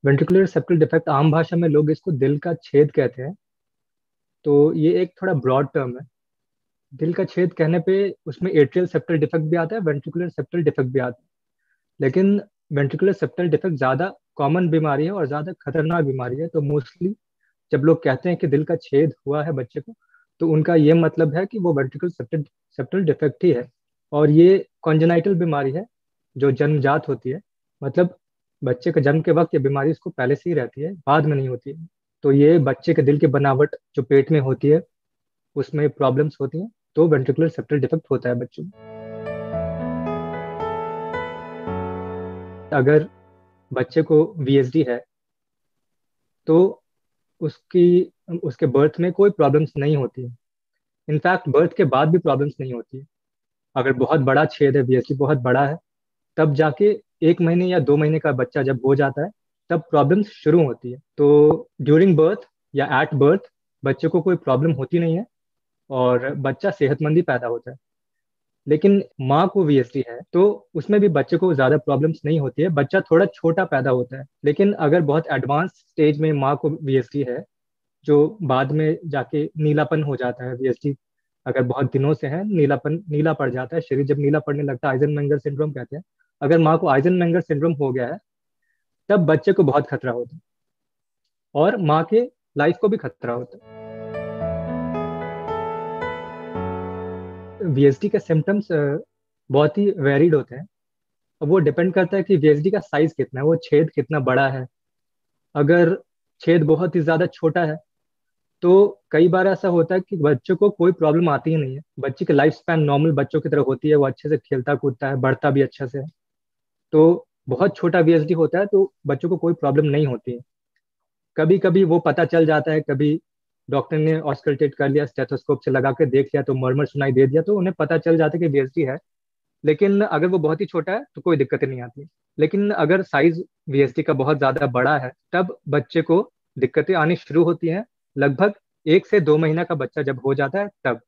Ventricular septal defect आम भाषा में लोग इसको दिल का छेद कहते हैं। तो ये एक थोड़ा ब्रॉड टर्म है। दिल का छेद कहने पे उसमें एट्रियल सेप्टल डिफेक्ट भी आता है, वेंट्रिकुलर सेप्टल डिफेक्ट भी आता है। लेकिन वेंट्रिकुलर सेप्टल डिफेक्ट ज़्यादा कॉमन बीमारी है और ज़्यादा खतरनाक बीमारी है। तो मोस्टली जब लोग कहते हैं कि दिल का छेद हुआ है बच्चे को, तो उनका ये मतलब है कि वो वेंट्रिकुलर सेप्टल सेप्टल डिफेक्ट ही है। और ये कॉन्जेनाइटल बीमारी है जो जन्मजात होती है। मतलब बच्चे के जन्म के वक्त ये बीमारी उसको पहले से ही रहती है, बाद में नहीं होती है। तो ये बच्चे के दिल की बनावट जो पेट में होती है उसमें प्रॉब्लम्स होती हैं, तो वेंट्रिकुलर सेप्टल डिफेक्ट होता है बच्चों में। अगर बच्चे को वीएसडी है तो उसकी उसके बर्थ में कोई प्रॉब्लम्स नहीं होती है। इनफैक्ट बर्थ के बाद भी प्रॉब्लम्स नहीं होती है। अगर बहुत बड़ा छेद है, वीएसडी बहुत बड़ा है, तब जाके 1 महीने या 2 महीने का बच्चा जब हो जाता है तब प्रॉब्लम्स शुरू होती है। तो ड्यूरिंग बर्थ या एट बर्थ बच्चे को कोई प्रॉब्लम होती नहीं है और बच्चा सेहतमंद ही पैदा होता है। लेकिन माँ को वीएसडी है तो उसमें भी बच्चे को ज्यादा प्रॉब्लम्स नहीं होती है, बच्चा थोड़ा छोटा पैदा होता है। लेकिन अगर बहुत एडवांस स्टेज में माँ को वीएसडी है, जो बाद में जाके नीलापन हो जाता है, वीएसडी अगर बहुत दिनों से है, नीलापन नीला पड़ जाता है, शरीर जब नीला पड़ने लगता है, आइजनमेंगर सिंड्रोम कहते हैं। अगर माँ को आइजनमेंगर सिंड्रोम हो गया है तब बच्चे को बहुत खतरा होता है और माँ के लाइफ को भी खतरा होता है। वीएसडी के सिम्टम्स बहुत ही वेरिड होते हैं। अब वो डिपेंड करता है कि वीएसडी का साइज कितना है, वो छेद कितना बड़ा है। अगर छेद बहुत ही ज्यादा छोटा है तो कई बार ऐसा होता है कि बच्चों को कोई प्रॉब्लम आती ही नहीं है, बच्चे की लाइफ स्पैन नॉर्मल बच्चों की तरह होती है, वो अच्छे से खेलता कूदता है, बढ़ता भी अच्छे से है। तो बहुत छोटा वीएसडी होता है तो बच्चों को कोई प्रॉब्लम नहीं होती है। कभी कभी वो पता चल जाता है, कभी डॉक्टर ने ऑस्कल्टेट कर लिया, स्टेथोस्कोप से लगा के देख लिया तो मरमर सुनाई दे दिया, तो उन्हें पता चल जाता है कि वीएसडी है। लेकिन अगर वो बहुत ही छोटा है तो कोई दिक्कत नहीं आती। लेकिन अगर साइज वीएसडी का बहुत ज्यादा बड़ा है तब बच्चे को दिक्कतें आनी शुरू होती हैं। लगभग 1 से 2 महीना का बच्चा जब हो जाता है तब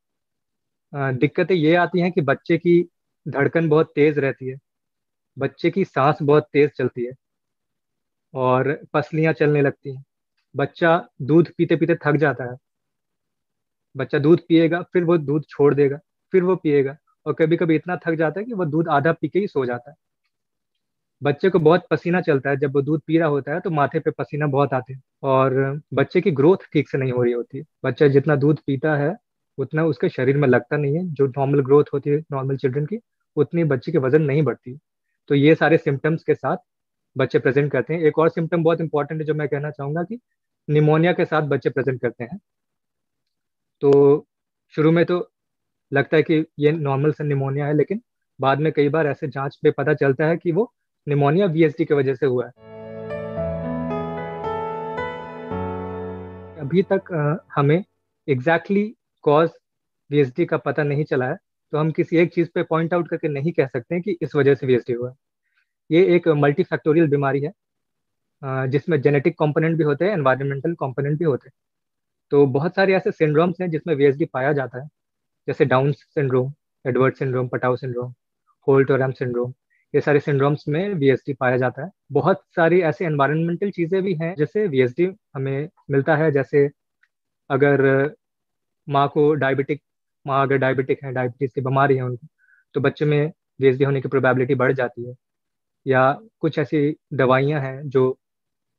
दिक्कतें ये आती हैं कि बच्चे की धड़कन बहुत तेज रहती है, बच्चे की सांस बहुत तेज चलती है और पसलियां चलने लगती हैं। बच्चा दूध पीते पीते थक जाता है, बच्चा दूध पिएगा फिर वो दूध छोड़ देगा, फिर वो पिएगा, और कभी कभी इतना थक जाता है कि वो दूध आधा पी के ही सो जाता है। बच्चे को बहुत पसीना चलता है, जब वो दूध पी रहा होता है तो माथे पे पसीना बहुत आते हैं। और बच्चे की ग्रोथ ठीक से नहीं हो रही होती है। बच्चा जितना दूध पीता है उतना उसके शरीर में लगता नहीं है, जो नॉर्मल ग्रोथ होती है नॉर्मल चिल्ड्रन की, उतनी बच्चे की वजन नहीं बढ़ती। तो ये सारे सिम्टम्स के साथ बच्चे प्रेजेंट करते हैं। एक और सिम्टम बहुत इंपॉर्टेंट है जो मैं कहना चाहूंगा कि निमोनिया के साथ बच्चे प्रेजेंट करते हैं। तो शुरू में तो लगता है कि ये नॉर्मल सा निमोनिया है, लेकिन बाद में कई बार ऐसे जांच पे पता चलता है कि वो निमोनिया वीएसडी की वजह से हुआ है। अभी तक हमें एग्जैक्टली कॉज वीएसडी का पता नहीं चला है, तो हम किसी एक चीज पे पॉइंट आउट करके नहीं कह सकते हैं कि इस वजह से वीएसडी हुआ है। ये एक मल्टी फैक्टोरियल बीमारी है जिसमें जेनेटिक कंपोनेंट भी होते हैं, एनवायरमेंटल कंपोनेंट भी होते हैं। तो बहुत सारे ऐसे सिंड्रोम्स हैं जिसमें वीएसडी पाया जाता है, जैसे Down syndrome, Edward syndrome, Patau syndrome, Holt Oram syndrome. ये सारे सिंड्रोम्स में वीएसडी पाया जाता है। बहुत सारी ऐसी एनवायरमेंटल चीजें भी हैं जैसे वीएसडी हमें मिलता है। जैसे अगर माँ को डायबिटिक माँ अगर डायबिटिक है, डायबिटीज की बीमारी है उनको, तो बच्चे में वीएसडी होने की प्रोबेबिलिटी बढ़ जाती है। या कुछ ऐसी दवाइयाँ हैं जो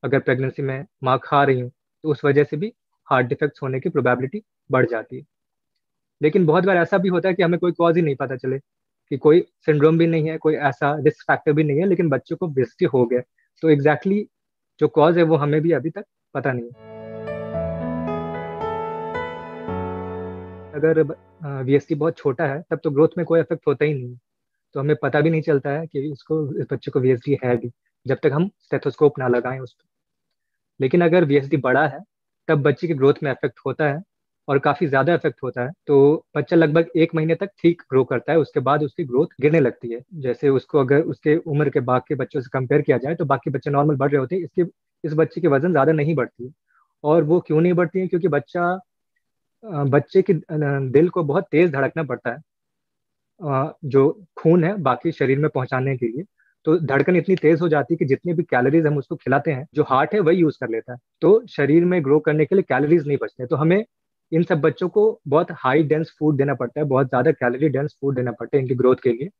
अगर प्रेगनेंसी में माँ खा रही हूँ तो उस वजह से भी हार्ट डिफेक्ट्स होने की प्रोबेबिलिटी बढ़ जाती है। लेकिन बहुत बार ऐसा भी होता है कि हमें कोई कॉज ही नहीं पता चले, कि कोई सिंड्रोम भी नहीं है, कोई ऐसा रिस्क फैक्टर भी नहीं है, लेकिन बच्चों को वीएसटी हो गया। तो एग्जैक्टली जो कॉज है वो हमें भी अभी तक पता नहीं है। अगर वीएसटी बहुत छोटा है तब तो ग्रोथ में कोई इफेक्ट होता ही नहीं है, तो हमें पता भी नहीं चलता है कि इस बच्चे को वीएसडी है भी, जब तक हम स्टेथोस्कोप ना लगाएं उस पर। लेकिन अगर वीएसडी बड़ा है तब बच्चे की ग्रोथ में इफेक्ट होता है, और काफी ज्यादा इफेक्ट होता है। तो बच्चा लगभग 1 महीने तक ठीक ग्रो करता है, उसके बाद उसकी ग्रोथ गिरने लगती है। जैसे उसको अगर उसके उम्र के बाकी बच्चों से कंपेयर किया जाए तो बाकी बच्चे नॉर्मल बढ़ रहे होते हैं, इसके इस बच्चे की वजन ज्यादा नहीं बढ़ती है। और वो क्यों नहीं बढ़ती है? क्योंकि बच्चे की दिल को बहुत तेज धड़कना पड़ता है, जो खून है बाकी शरीर में पहुंचाने के लिए। तो धड़कन इतनी तेज हो जाती है कि जितनी भी कैलोरीज हम उसको खिलाते हैं, जो हार्ट है वही यूज कर लेता है। तो शरीर में ग्रो करने के लिए कैलोरीज नहीं बचते, तो हमें इन सब बच्चों को बहुत हाई डेंस फूड देना पड़ता है, बहुत ज्यादा कैलोरी डेंस फूड देना पड़ता है इनकी ग्रोथ के लिए।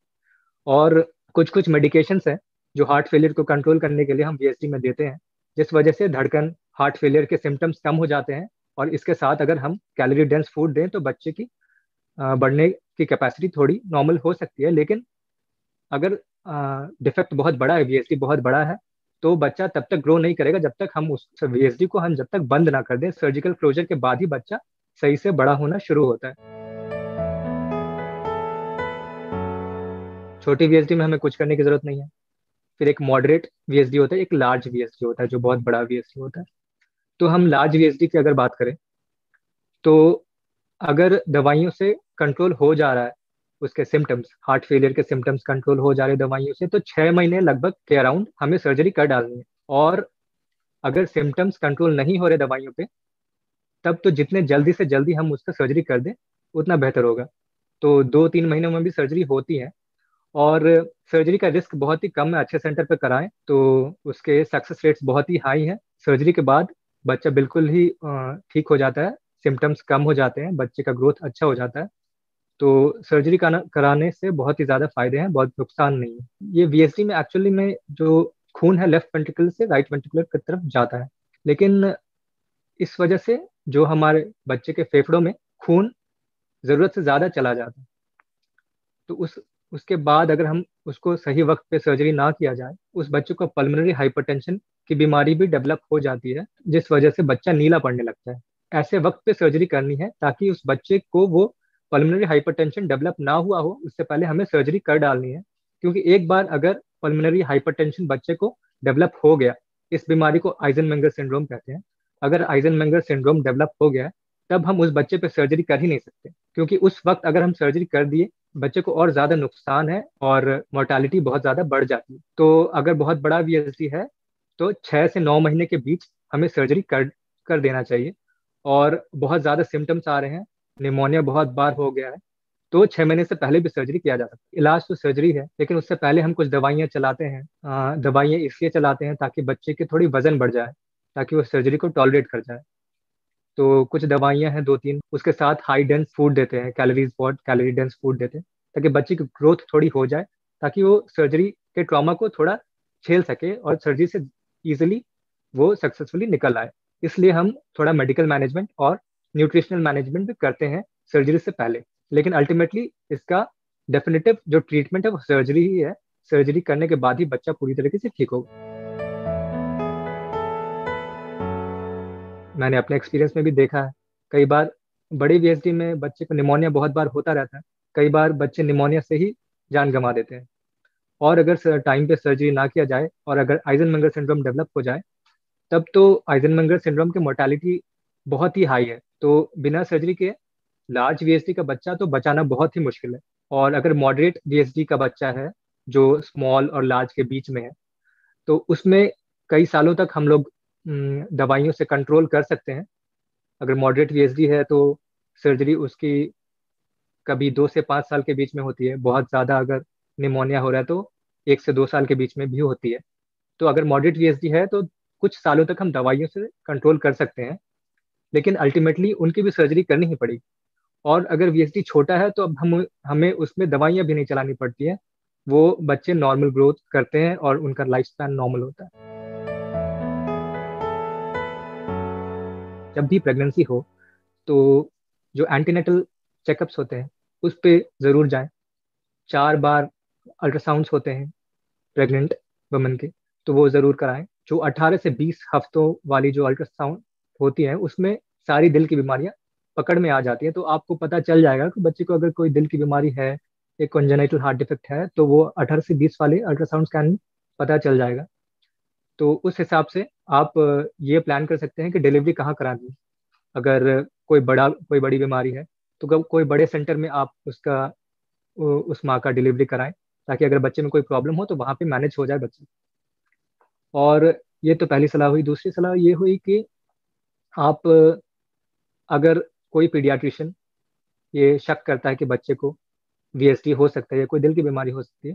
और कुछ कुछ मेडिकेशंस हैं जो हार्ट फेलियर को कंट्रोल करने के लिए हम वीएसडी में देते हैं, जिस वजह से धड़कन, हार्ट फेलियर के सिम्टम्स कम हो जाते हैं। और इसके साथ अगर हम कैलोरी डेंस फूड दें तो बच्चे की बढ़ने की कैपेसिटी थोड़ी नॉर्मल हो सकती है। लेकिन अगर डिफेक्ट बहुत बड़ा है, वीएसडी बहुत बड़ा है, तो बच्चा तब तक ग्रो नहीं करेगा जब तक हम उस वीएसडी को हम जब तक बंद ना कर दें। सर्जिकल क्लोजर के बाद ही बच्चा सही से बड़ा होना शुरू होता है। छोटी वीएसडी में हमें कुछ करने की जरूरत नहीं है। फिर एक मॉडरेट वीएसडी होता है, एक लार्ज वीएसडी होता है जो बहुत बड़ा वीएसडी होता है। तो हम लार्ज वीएसडी की अगर बात करें, तो अगर दवाइयों से कंट्रोल हो जा रहा है, उसके सिम्टम्स, हार्ट फेलियर के सिम्टम्स कंट्रोल हो जा रहे हैं दवाइयों से, तो 6 महीने लगभग के अराउंड हमें सर्जरी कर डालनी है। और अगर सिम्टम्स कंट्रोल नहीं हो रहे दवाइयों पे, तब तो जितने जल्दी से जल्दी हम उसका सर्जरी कर दें उतना बेहतर होगा। तो 2-3 महीनों में भी सर्जरी होती है, और सर्जरी का रिस्क बहुत ही कम है। अच्छे सेंटर पर कराएं तो उसके सक्सेस रेट्स बहुत ही हाई हैं। सर्जरी के बाद बच्चा बिल्कुल ही ठीक हो जाता है, सिम्टम्स कम हो जाते हैं, बच्चे का ग्रोथ अच्छा हो जाता है। तो सर्जरी कराने से बहुत ही ज़्यादा फायदे हैं, बहुत नुकसान नहीं है। ये वीएसडी में एक्चुअली में जो खून है लेफ्ट वेंट्रिकल से राइट वेंट्रिकुलर की तरफ जाता है, लेकिन इस वजह से जो हमारे बच्चे के फेफड़ों में खून ज़रूरत से ज़्यादा चला जाता है। तो उसके बाद अगर हम उसको सही वक्त पे सर्जरी ना किया जाए, उस बच्चे को पल्मोनरी हाइपरटेंशन की बीमारी भी डेवलप हो जाती है, जिस वजह से बच्चा नीला पड़ने लगता है। ऐसे वक्त पे सर्जरी करनी है ताकि उस बच्चे को वो पल्मोनरी हाइपरटेंशन डेवलप ना हुआ हो, उससे पहले हमें सर्जरी कर डालनी है। क्योंकि एक बार अगर पल्मोनरी हाइपरटेंशन बच्चे को डेवलप हो गया, इस बीमारी को आइजनमेंगर सिंड्रोम कहते हैं, अगर आइजनमेंगर सिंड्रोम डेवलप हो गया तब हम उस बच्चे पे सर्जरी कर ही नहीं सकते। क्योंकि उस वक्त अगर हम सर्जरी कर दिए, बच्चे को और ज्यादा नुकसान है और मोर्टालिटी बहुत ज्यादा बढ़ जाती है। तो अगर बहुत बड़ा वीएसडी है तो 6 से 9 महीने के बीच हमें सर्जरी कर कर देना चाहिए। और बहुत ज्यादा सिम्टम्स आ रहे हैं, निमोनिया बहुत बार हो गया है, तो 6 महीने से पहले भी सर्जरी किया जा सकता है। इलाज तो सर्जरी है, लेकिन उससे पहले हम कुछ दवाइयाँ चलाते हैं। दवाइयाँ इसलिए चलाते हैं ताकि बच्चे की थोड़ी वजन बढ़ जाए, ताकि वो सर्जरी को टॉलरेट कर जाए। तो कुछ दवाइयाँ हैं 2-3, उसके साथ हाई डेंस फूड देते हैं, कैलोरीज बहुत कैलोरी डेंस फूड देते हैं, ताकि बच्चे की ग्रोथ थोड़ी हो जाए, ताकि वो सर्जरी के ट्रॉमा को थोड़ा झेल सके और सर्जरी से इजिली वो सक्सेसफुली निकल आए। इसलिए हम थोड़ा मेडिकल मैनेजमेंट और न्यूट्रिशनल मैनेजमेंट भी करते हैं सर्जरी से पहले। लेकिन अल्टीमेटली इसका डेफिनेटिव जो ट्रीटमेंट है वो सर्जरी ही है। सर्जरी करने के बाद ही बच्चा पूरी तरीके से ठीक होगा। मैंने अपने एक्सपीरियंस में भी देखा है, कई बार बड़े वीएसडी में बच्चे को निमोनिया बहुत बार होता रहता है। कई बार बच्चे निमोनिया से ही जान गंवा देते हैं। और अगर टाइम पे सर्जरी ना किया जाए और अगर आइजनमंगर सिंड्रोम डेवलप हो जाए, तब तो आइजनमंगर सिंड्रोम की मोर्टालिटी बहुत ही हाई है। तो बिना सर्जरी के लार्ज वीएसडी का बच्चा तो बचाना बहुत ही मुश्किल है। और अगर मॉडरेट वीएसडी का बच्चा है जो स्मॉल और लार्ज के बीच में है, तो उसमें कई सालों तक हम लोग दवाइयों से कंट्रोल कर सकते हैं। अगर मॉडरेट वीएसडी है तो सर्जरी उसकी कभी 2 से 5 साल के बीच में होती है। बहुत ज़्यादा अगर निमोनिया हो रहा है तो 1 से 2 साल के बीच में भी होती है। तो अगर मॉडरेट वीएसडी है तो कुछ सालों तक हम दवाइयों से कंट्रोल कर सकते हैं, लेकिन अल्टीमेटली उनकी भी सर्जरी करनी ही पड़ेगी। और अगर वीएसडी छोटा है तो अब हम हमें उसमें दवाइयाँ भी नहीं चलानी पड़ती हैं, वो बच्चे नॉर्मल ग्रोथ करते हैं और उनका लाइफ स्पैन नॉर्मल होता है। जब भी प्रेगनेंसी हो तो जो एंटीनेटल चेकअप्स होते हैं उस पे ज़रूर जाएं। 4 बार अल्ट्रासाउंड्स होते हैं प्रेग्नेंट वुमन के, तो वो ज़रूर कराएं। जो 18 से 20 हफ्तों वाली जो अल्ट्रासाउंड होती है उसमें सारी दिल की बीमारियां पकड़ में आ जाती है। तो आपको पता चल जाएगा कि बच्चे को अगर कोई दिल की बीमारी है, एक कंजेनिटल हार्ट डिफेक्ट है, तो वो 18 से 20 वाले अल्ट्रासाउंड स्कैन में पता चल जाएगा। तो उस हिसाब से आप ये प्लान कर सकते हैं कि डिलीवरी कहाँ करानी है। अगर कोई बड़ी बीमारी है तो कोई बड़े सेंटर में आप उस माँ का डिलीवरी कराएं, ताकि अगर बच्चे में कोई प्रॉब्लम हो तो वहाँ पे मैनेज हो जाए बच्चे। और ये तो पहली सलाह हुई। दूसरी सलाह ये हुई कि आप अगर कोई पीडियाट्रिशियन ये शक करता है कि बच्चे को वीएसटी हो सकता है या कोई दिल की बीमारी हो सकती है,